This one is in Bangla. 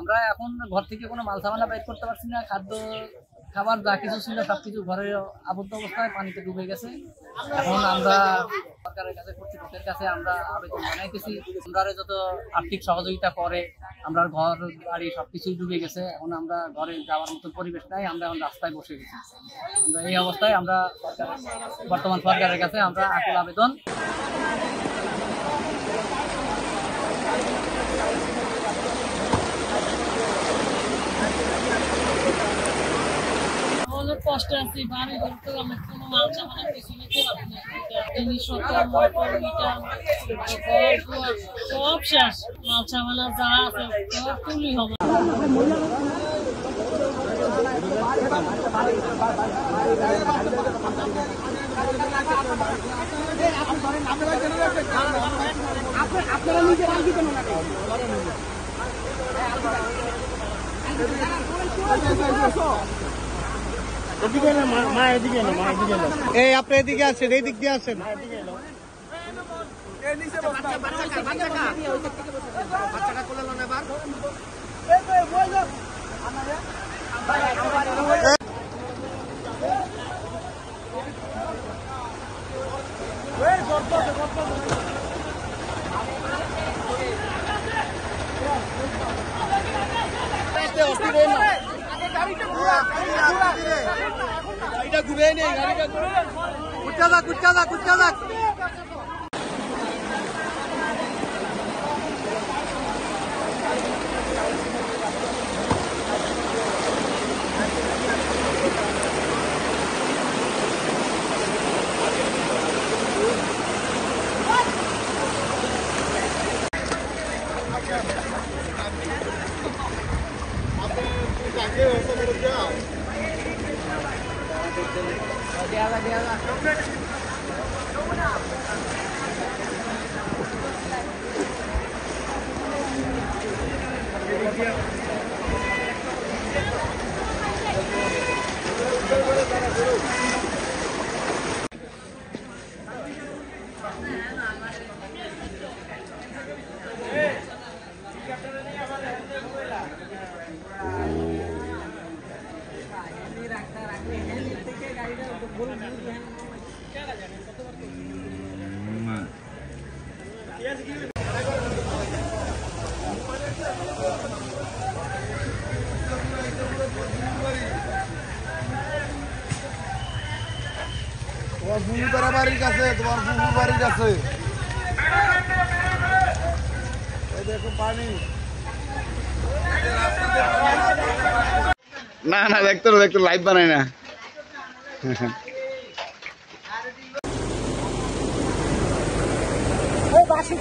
আমরা এখন ঘর থেকে কোনো মাল সামানা বাইর করতে পারছি না। খাবার যা কিছু ছিল সবকিছু ঘরে আবদ্ধ অবস্থায় পানিতে ডুবে গেছে। এখন আমরা সরকারের কাছে, কর্তৃপক্ষের কাছে আমরা আবেদন জানাইতেছি, আমরা যত আর্থিক সহযোগিতা করে। আমরা ঘর বাড়ি সবকিছুই ডুবে গেছে। এখন আমরা ঘরে যাওয়ার মতো পরিবেশ নাই, আমরা এখন রাস্তায় বসে গেছি। আমরা এই অবস্থায় আমরা বর্তমান সরকারের কাছে আমরা আকুল আবেদন। কষ্ট আছে, বাড়ি ঘর তো আমার কোনো মাল সামানা কিছু নিতে পারবো না। জিনিসপত্র, মোটর, মিটার, সব শেষ। মাল সামানা যা আছে সব তুলি হবে। আপনারা নিজে রাখি কেন না? এদিকে না মা, এদিকে না মা, এদিকে না। এই আপনি এদিকে আসেন, এই দিক দিয়ে আসেন। বাচ্চাটা কোলে লোন এবার। গাড়িটা ঘুরে নেই, গাড়িটা কুচ্চা যাক। তোমার বুবুর বাড়ির কাছে, এই দেখো পানি। না দেখতো লাইভ বানাই না। বাসি